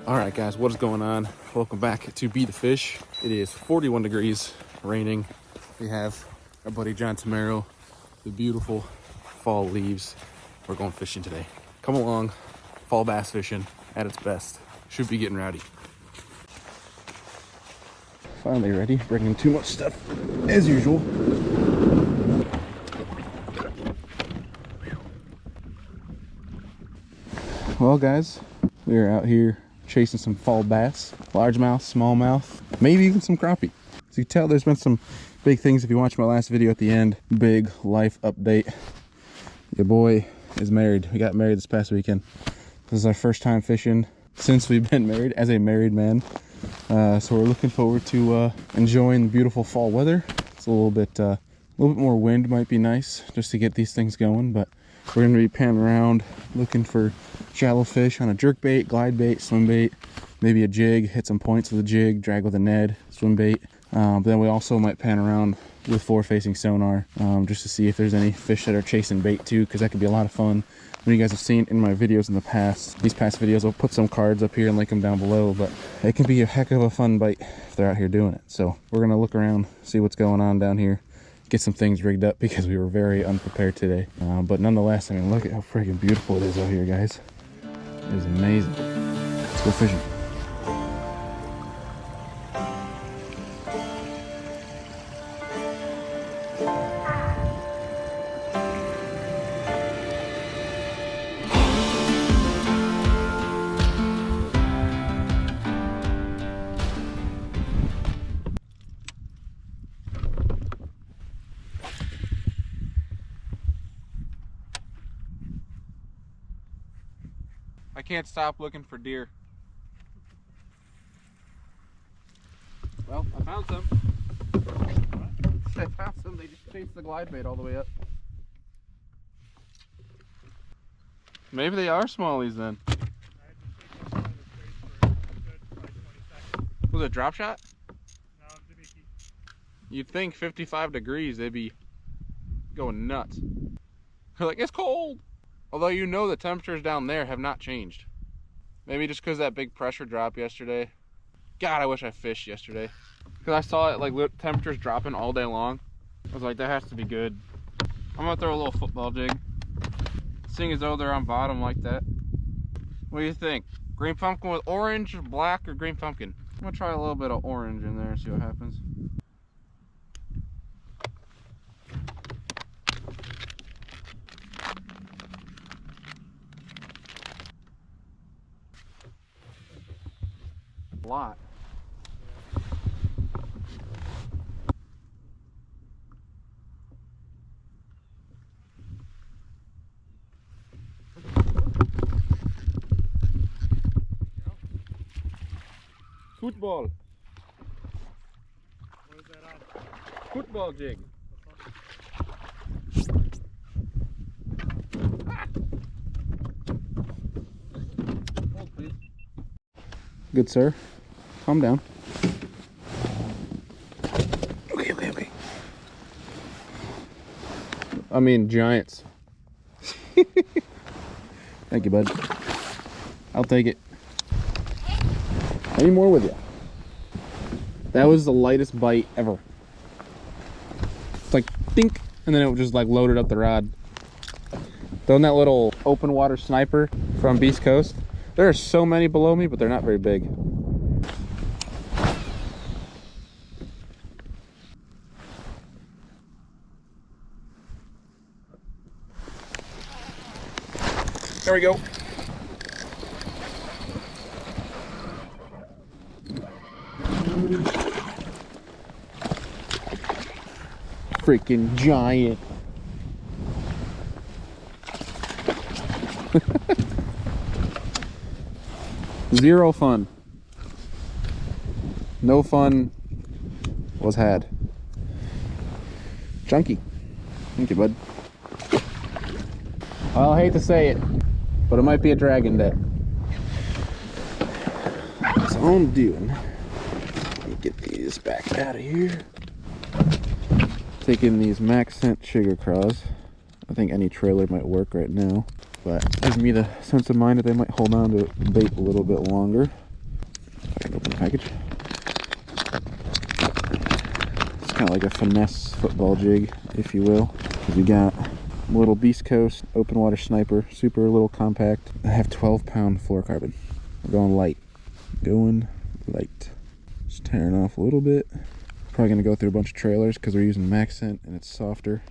All right, guys, what is going on? Welcome back to Be the Fish. It is 41 degrees, raining. We have our buddy John Tamaro, the beautiful fall leaves. We're going fishing today. Come along, fall bass fishing at its best. Should be getting rowdy. Finally ready, bringing too much stuff as usual. Well, guys, we are out here chasing some fall bass, largemouth, smallmouth, maybe even some crappie. As you can tell, there's been some big things. If you watched my last video at the end, big life update. Your boy is married. We got married this past weekend. This is our first time fishing since we've been married as a married man. So we're looking forward to enjoying the beautiful fall weather. It's a little bit more wind might be nice just to get these things going, but we're going to be panning around looking for shallow fish on a jerk bait, glide bait, swim bait, maybe a jig, hit some points with a jig, drag with a Ned, swim bait. But then we also might pan around with forward-facing sonar just to see if there's any fish that are chasing bait too, because that could be a lot of fun. When you guys have seen in my videos in the past, these past videos, I'll put some cards up here and link them down below, but it can be a heck of a fun bite if they're out here doing it. So we're going to look around, see what's going on down here, get some things rigged up because we were very unprepared today. But nonetheless, I mean, look at how freaking beautiful it is out here, guys. It is amazing. Let's go fishing. I can't stop looking for deer. Well, I found some. I found some. They just chased the glide bait all the way up. Maybe they are smallies then. Was it a drop shot? No, Jamaican. You'd think 55 degrees they'd be going nuts. They're like, it's cold. Although you know the temperatures down there have not changed. Maybe just because that big pressure drop yesterday. God, I wish I fished yesterday. Because I saw it like temperatures dropping all day long. I was like, that has to be good. I'm gonna throw a little football jig. Seeing as though they're on bottom like that. What do you think? Green pumpkin with orange, black, or green pumpkin? I'm gonna try a little bit of orange in there and see what happens. Lot. Football. What is that on? Football jig. Hold, please. Good sir. Calm down. Okay. I mean, giants. Thank you, bud. I'll take it. Any more with you? That was the lightest bite ever. It's like, dink, and then it just like loaded up the rod. Throwing that little open water sniper from Beast Coast. There are so many below me, but they're not very big. There we go. Freaking giant. Zero fun. No fun was had. Chunky. Thank you, bud. Well, I hate to say it, but it might be a dragon day. That's all I'm doing. Let me get these back out of here. Taking these max scent sugar craws. I think any trailer might work right now, but gives me the sense of mind that they might hold on to the bait a little bit longer. Open the package. It's kind of like a finesse football jig, if you will. We got a little Beast Coast open water sniper, super little compact. I have 12-pound fluorocarbon. We're going light. Going light. Just tearing off a little bit. Probably gonna go through a bunch of trailers because we're using Maxent and it's softer.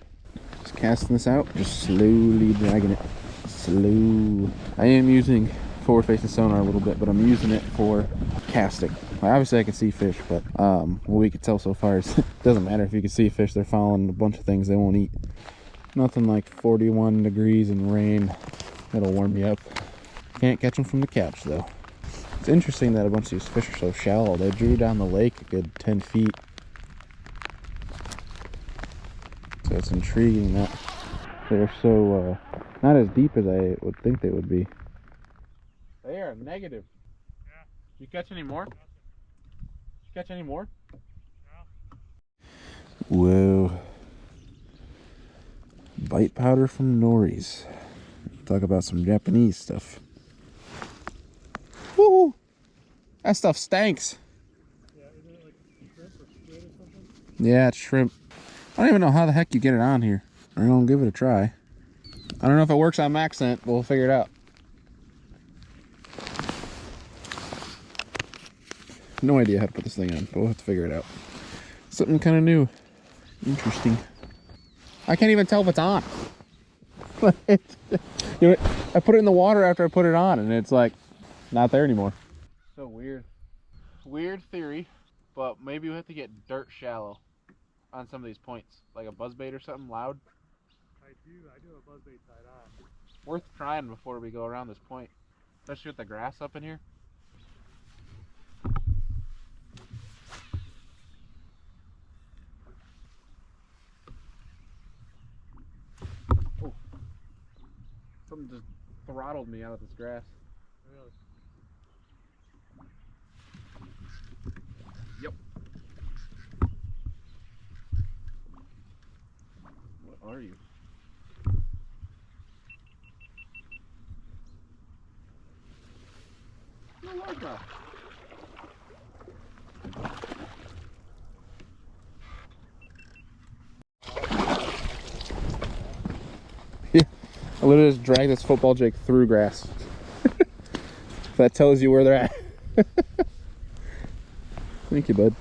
Just casting this out, just slowly dragging it. Slow. I am using forward-facing sonar a little bit, but I'm using it for casting. Obviously I can see fish, but what we can tell so far is it doesn't matter if you can see fish, they're following a bunch of things they won't eat. Nothing like 41 degrees and rain that'll warm you up. Can't catch them from the couch though. It's interesting that a bunch of these fish are so shallow. They drew down the lake a good 10 feet. So it's intriguing that they're so not as deep as I would think they would be. They are negative. Yeah. You catch any more? Nothing. You catch any more? No. Whoa. Bite powder from Nori's. Talk about some Japanese stuff. Woo! That stuff stanks. Yeah, isn't it like shrimp or squid or something? Yeah, it's shrimp. I don't even know how the heck you get it on here. I'm gonna give it a try. I don't know if it works on Maxent, but we'll figure it out. No idea how to put this thing on, but we'll have to figure it out. Something kind of new. Interesting. I can't even tell if it's on. You know, I put it in the water after I put it on, and it's like not there anymore. So weird. Weird theory, but maybe we have to get dirt shallow on some of these points, like a buzzbait or something loud. I do a buzzbait tied on. Worth trying before we go around this point, especially with the grass up in here. Oh, something just throttled me out of this grass. Really? Yep. What are you? No largemouth. Yeah, I literally just dragged this football jig through grass. If that tells you where they're at. Thank you, bud.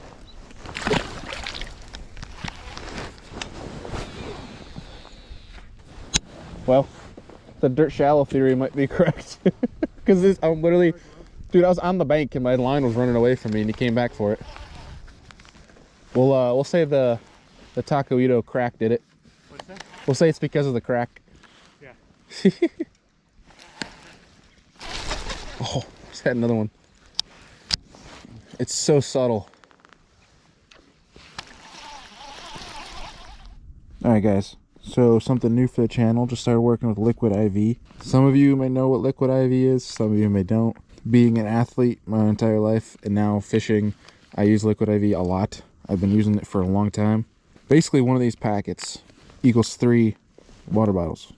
Well, the dirt shallow theory might be correct. Because I'm literally, dude, I was on the bank and my line was running away from me and he came back for it. We'll say the Tacoito crack did it. What's that? We'll say it's because of the crack. Yeah. Oh, just had another one. It's so subtle. Alright guys, so something new for the channel. Just started working with liquid IV. Some of you may know what liquid IV is, some of you may don't. Being an athlete my entire life and now fishing, I use liquid IV a lot. I've been using it for a long time. Basically one of these packets equals 3 water bottles.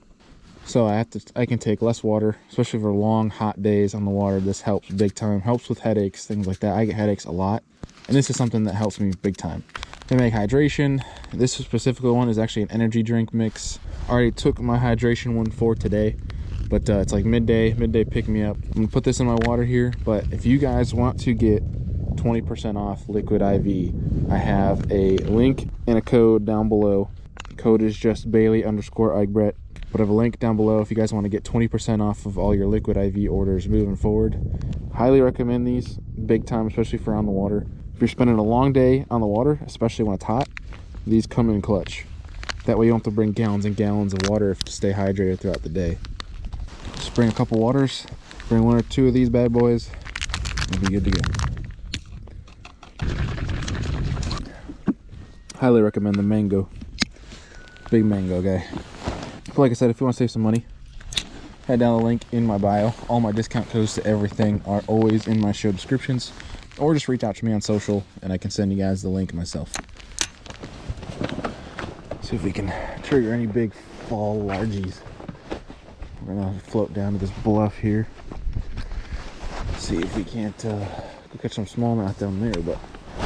So I can take less water, especially for long hot days on the water. This helps big time. Helps with headaches, things like that. I get headaches a lot, and this is something that helps me big time. They make hydration. This specific one is actually an energy drink mix. I already took my hydration one for today, but it's like midday pick me up. I'm gonna put this in my water here, but if you guys want to get 20% off liquid IV, I have a link and a code down below. The code is just Bailey_Eichbrett. But I have a link down below if you guys want to get 20% off of all your liquid IV orders moving forward. Highly recommend these, big time, especially for on the water. If you're spending a long day on the water, especially when it's hot, these come in clutch. That way you don't have to bring gallons and gallons of water to stay hydrated throughout the day. Just bring a couple waters, bring 1 or 2 of these bad boys, and be good to go. Highly recommend the mango. Big mango guy. Like I said, if you want to save some money, head down the link in my bio. All my discount codes to everything are always in my show descriptions, or just reach out to me on social and I can send you guys the link myself. See if we can trigger any big fall largies. We're gonna float down to this bluff here. See if we can't We'll catch some smallmouth down there, but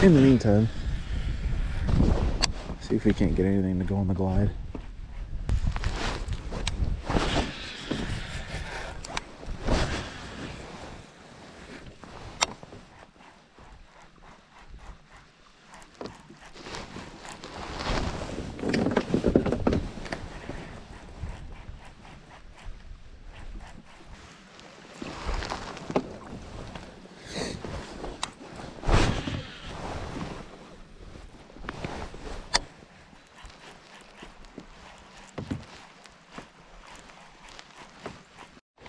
in the meantime, see if we can't get anything to go on the glide.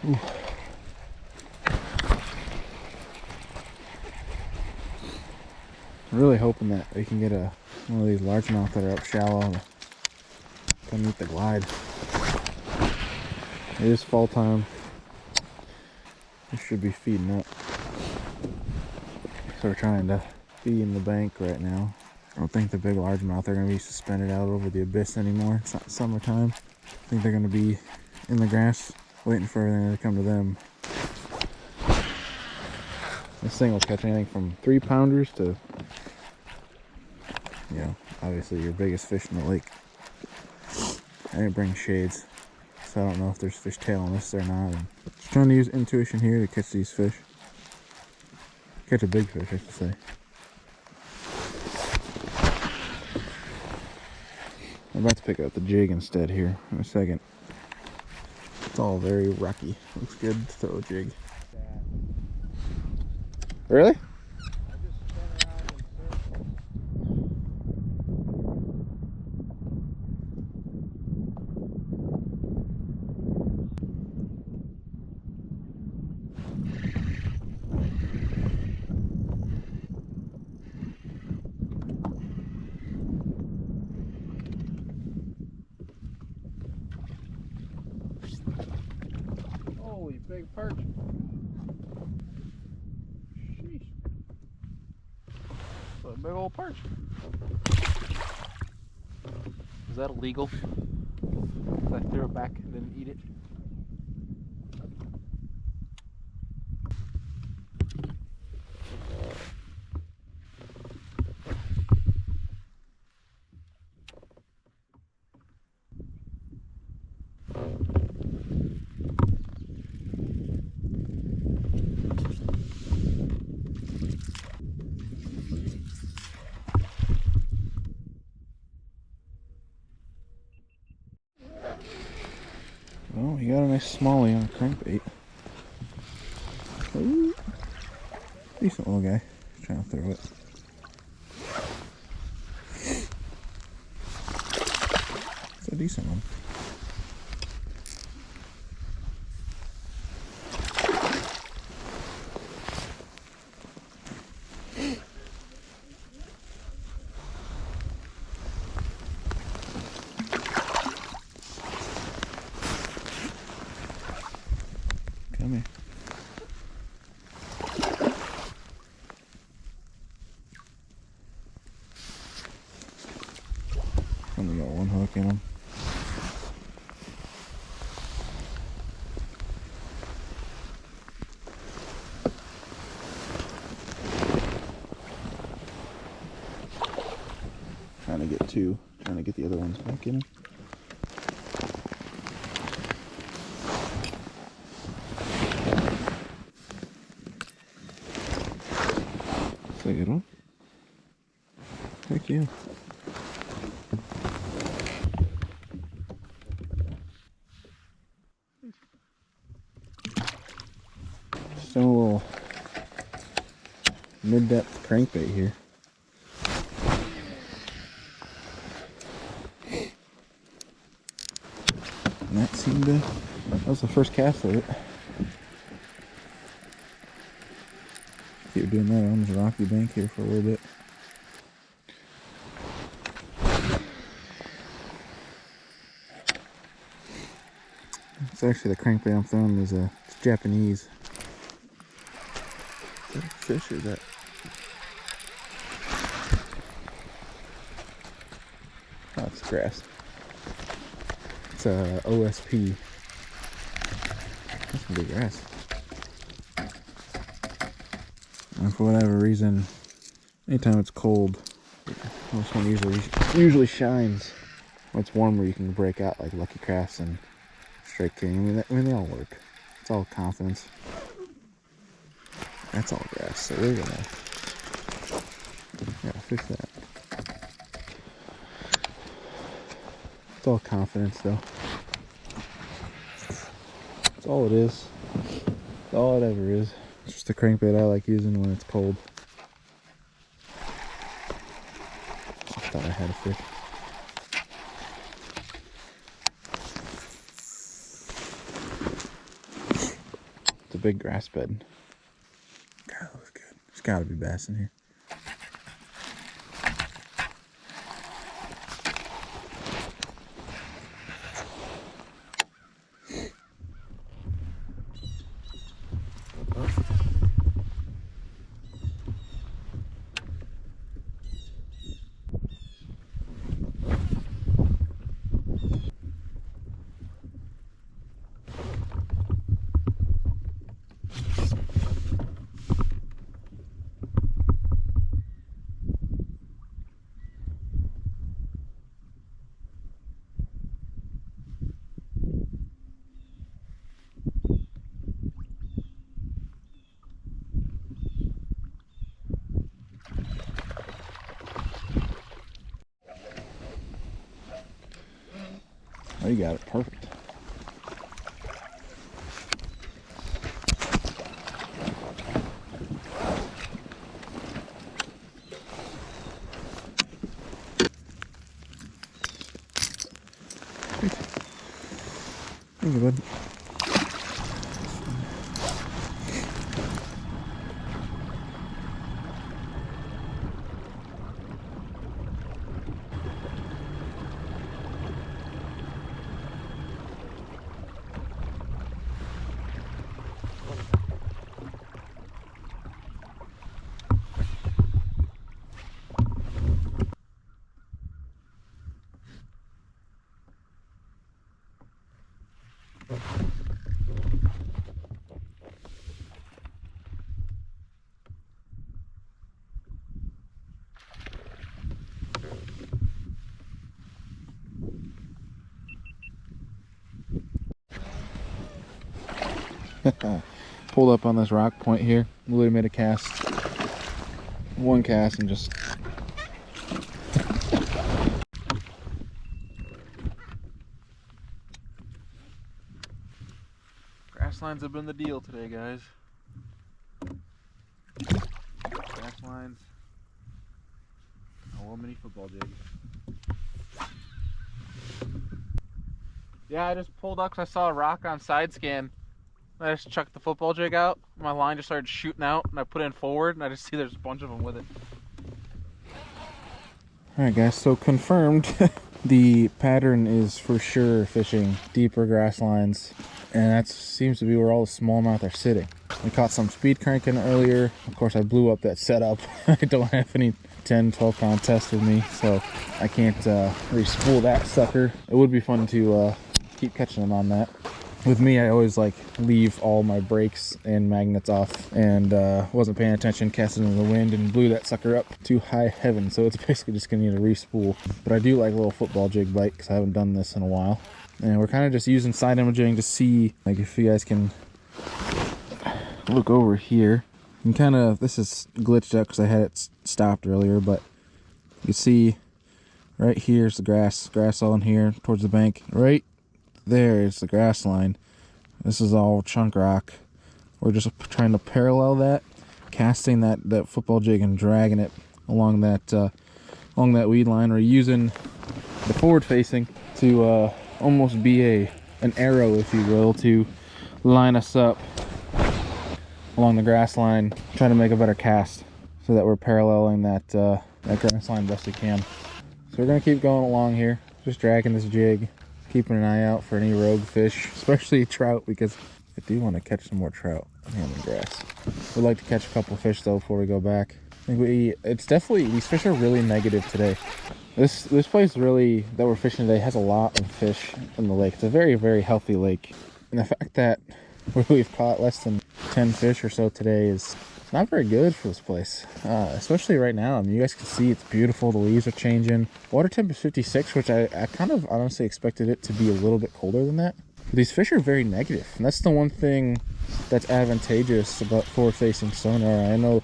Ooh. I'm really hoping that we can get one of these largemouth that are up shallow to come eat the glide. It is fall time. They should be feeding up. So we're trying to feed in the bank right now. I don't think the big largemouth are going to be suspended out over the abyss anymore. It's not summertime. I think they're going to be in the grass waiting for everything to come to them. This thing will catch anything from 3-pounders to, you know, obviously your biggest fish in the lake. I didn't bring shades, so I don't know if there's fish tailing this or not. I'm just trying to use intuition here to catch these fish. Catch a big fish, I should say. I'm about to pick up the jig instead here in a second. It's all very rocky. Looks good to throw a jig. Really? Holy big perch. Sheesh. What a big old perch. Is that illegal? If I throw it back and then eat it? Well, we got a nice smallie on a crankbait. Ooh. Decent little guy. Just trying to throw it. It's a decent one. Come here. Only got one hook in him. Trying to get two. Trying to get the other ones back in him. That's a good one. Heck yeah. Just a little mid-depth crankbait here. And that seemed to, that was the first cast of it. Keep doing that on this rocky bank here for a little bit. It's actually the crankbait I'm throwing is it's Japanese. Is that a fish or is that? Oh, it's grass. It's a OSP. That's some big grass. And for whatever reason, anytime it's cold, this one usually shines. When it's warmer, you can break out like Lucky Crafts and Straight King. I mean, they all work. It's all confidence. That's all grass, so we're gonna fix that. It's all confidence, though. That's all it is. That's all it ever is. It's just a crankbait I like using when it's cold. I thought I had a fish. It's a big grass bed. God, that looks good. There's gotta be bass in here. Oh, you got it perfect. Thank you, bud. Pulled up on this rock point here. Literally made a cast. One cast and just... Grass lines have been the deal today, guys. Grass lines. A little mini football jig. Yeah, I just pulled up because I saw a rock on side scan. I just chucked the football jig out. My line just started shooting out, and I put in forward, and I just see there's a bunch of them with it. Alright guys, so confirmed. The pattern is for sure fishing deeper grass lines, and that seems to be where all the smallmouth are sitting. We caught some speed cranking earlier. Of course, I blew up that setup. I don't have any 10, 12 pound test with me, so I can't re-spool that sucker. It would be fun to keep catching them on that. With me, I always like leave all my brakes and magnets off, and wasn't paying attention, casting in the wind, and blew that sucker up to high heaven. So it's basically just gonna need a re-spool. But I do like a little football jig bite because I haven't done this in a while. And we're kind of just using side imaging to see, like, if you guys can look over here. And kind of, this is glitched up because I had it stopped earlier, but you see right here's the grass all in here towards the bank. Right there is the grass line. This is all chunk rock. We're just trying to parallel that, casting that football jig and dragging it along that weed line. We're using the forward facing to almost be an arrow, if you will, to line us up along the grass line, trying to make a better cast so that we're paralleling that grass line best we can. So we're gonna keep going along here, just dragging this jig, keeping an eye out for any rogue fish, especially trout, because I do want to catch some more trout in the grass. We'd like to catch a couple fish though before we go back. I think it's definitely, these fish are really negative today. This place really that we're fishing today has a lot of fish in the lake. It's a very, very healthy lake. And the fact that where we've caught less than 10 fish or so today is not very good for this place, especially right now. I mean, you guys can see it's beautiful. The leaves are changing. Water temp is 56, which I kind of honestly expected it to be a little bit colder than that. But these fish are very negative, and that's the one thing that's advantageous about forward-facing sonar. I know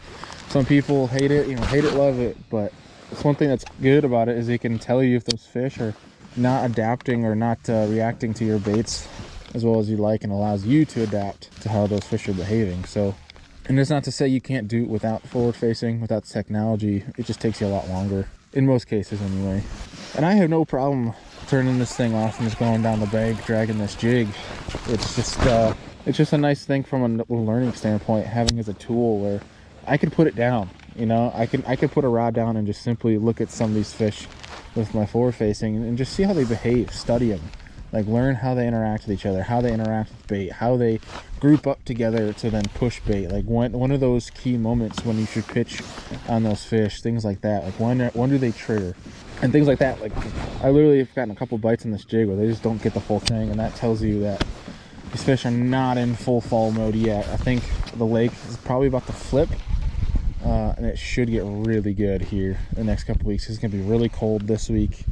some people hate it, hate it, love it, but it's one thing that's good about it is it can tell you if those fish are not adapting or not reacting to your baits as well as you like, and allows you to adapt to how those fish are behaving. So, and it's not to say you can't do it without forward-facing, without technology. It just takes you a lot longer, in most cases anyway. And I have no problem turning this thing off and just going down the bank, dragging this jig. It's just a nice thing from a learning standpoint, having as a tool where I can put it down. I can put a rod down and just simply look at some of these fish with my forward-facing and just see how they behave, study them. Like, learn how they interact with each other, how they interact with bait, how they group up together to then push bait. Like, when are those key moments when you should pitch on those fish, things like that. Like, when do they trigger? And things like that. Like, I literally have gotten a couple bites in this jig where they just don't get the full thing, and that tells you that these fish are not in full fall mode yet. I think the lake is probably about to flip, and it should get really good here the next couple weeks. It's going to be really cold this week,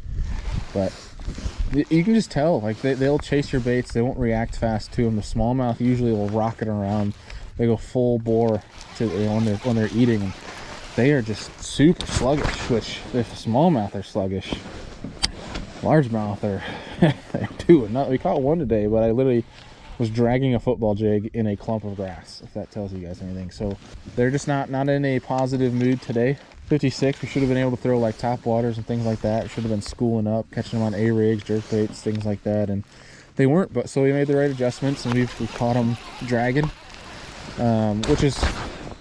but you can just tell, like, they'll chase your baits. They won't react fast to them. The smallmouth usually will rocket around. They go full bore to when they're eating. And they are just super sluggish, which if smallmouth are sluggish, largemouth are they're doing nothing. We caught one today, but I literally was dragging a football jig in a clump of grass, if that tells you guys anything. So they're just not in a positive mood today. 56, we should have been able to throw like top waters and things like that. Should have been schooling up, catching them on A-rigs, jerk baits, things like that, and they weren't. But so we made the right adjustments, and we've caught them dragging, which is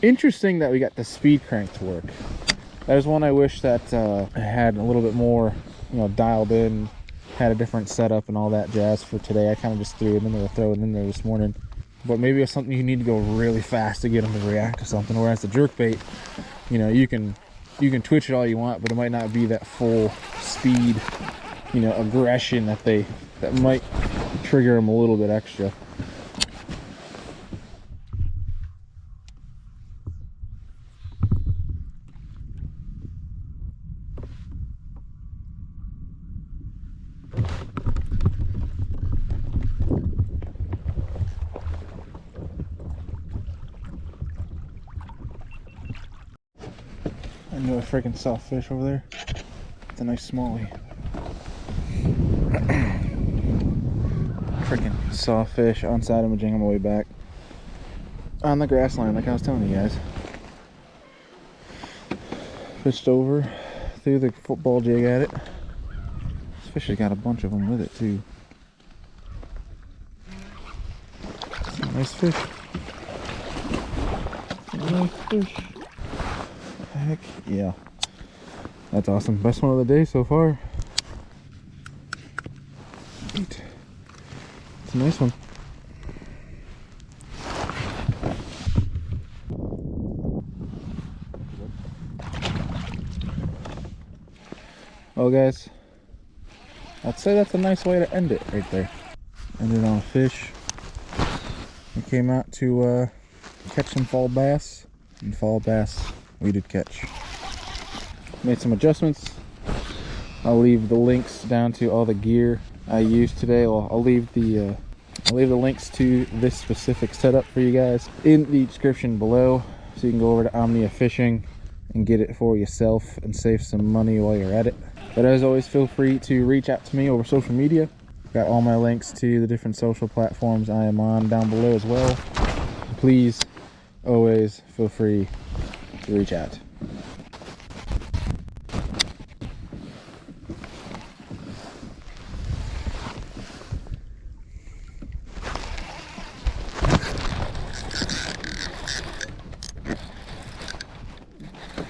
interesting that we got the speed crank to work. That is one I wish that I had a little bit more, dialed in, had a different setup and all that jazz for today. I kind of just threw it in there, this morning. But maybe it's something you need to go really fast to get them to react to something. Whereas the jerk bait, you can twitch it all you want, but it might not be that full speed, aggression that might trigger them a little bit extra. I knew I freaking saw a fish over there. It's a nice smallie. Freaking saw a fish on side of a jig on my way back. On the grass line, like I was telling you guys. Fished over, threw the football jig at it. This fish has got a bunch of them with it too. Nice fish. Nice fish. Heck yeah, that's awesome. Best one of the day so far. It's a nice one. Well guys, I'd say that's a nice way to end it right there. Ended on a fish. We came out to catch some fall bass, and fall bass we did catch. Made some adjustments. I'll leave the links down to all the gear I used today. Well, I'll leave the links to this specific setup for you guys in the description below, so you can go over to Omnia Fishing and get it for yourself and save some money while you're at it. But as always, feel free to reach out to me over social media. Got all my links to the different social platforms I am on down below as well. Please always feel free to reach out.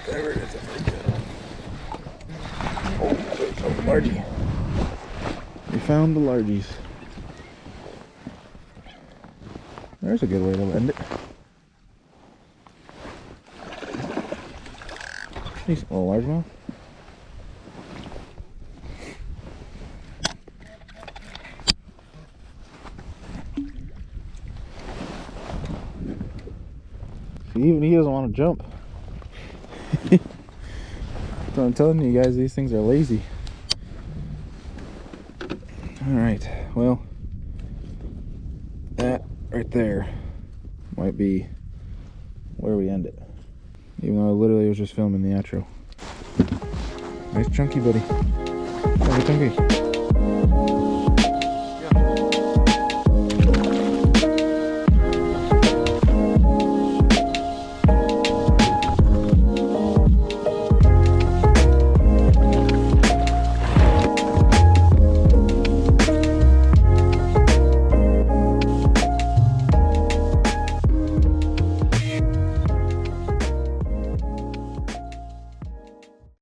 There it is. Oh, largie. We found the largies. There's a good way to end it. Decent little largemouth. Even he doesn't want to jump. So I'm telling you guys, these things are lazy. Alright, well, that right there might be where we end it. Even though I literally was just filming the outro. Nice chunky, buddy. Have a chunky.